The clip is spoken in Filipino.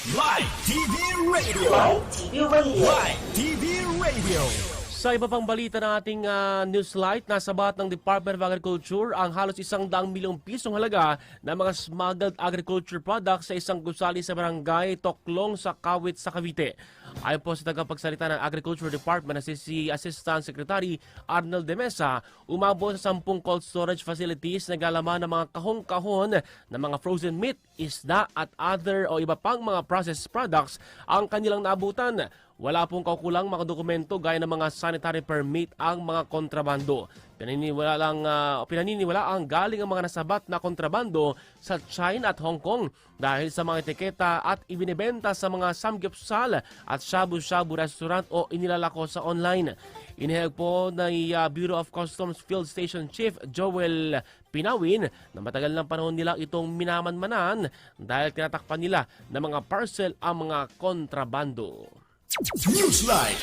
Live TV Radio. Live TV Radio. Live TV Radio. Sa iba pang balita ng ating newslight, nasa bat ng Department of Agriculture ang halos 100 milyong pisong halaga ng mga smuggled agriculture products sa isang gusali sa barangay Toklong sa Kawit sa Cavite. Ayon po sa tagapagsalita ng Agriculture Department na si Assistant Secretary Arnold de Mesa, umabot sa 10 cold storage facilities na galaman ng mga kahon-kahon ng mga frozen meat, isda at other o iba pang mga processed products ang kanilang naabutan. Wala pong kaukulang mga dokumento gaya ng mga sanitary permit ang mga kontrabando. Pinaniniwala ang galing ang mga nasabat na kontrabando sa China at Hong Kong dahil sa mga etiketa at ibinebenta sa mga samgyupsal at shabu-shabu restaurant o inilalako sa online. Inihayag po ng Bureau of Customs Field Station Chief Joel Pinawin na matagal ng panahon nila itong minamanmanan dahil tinatakpan nila ng mga parcel ang mga kontrabando. Newsline.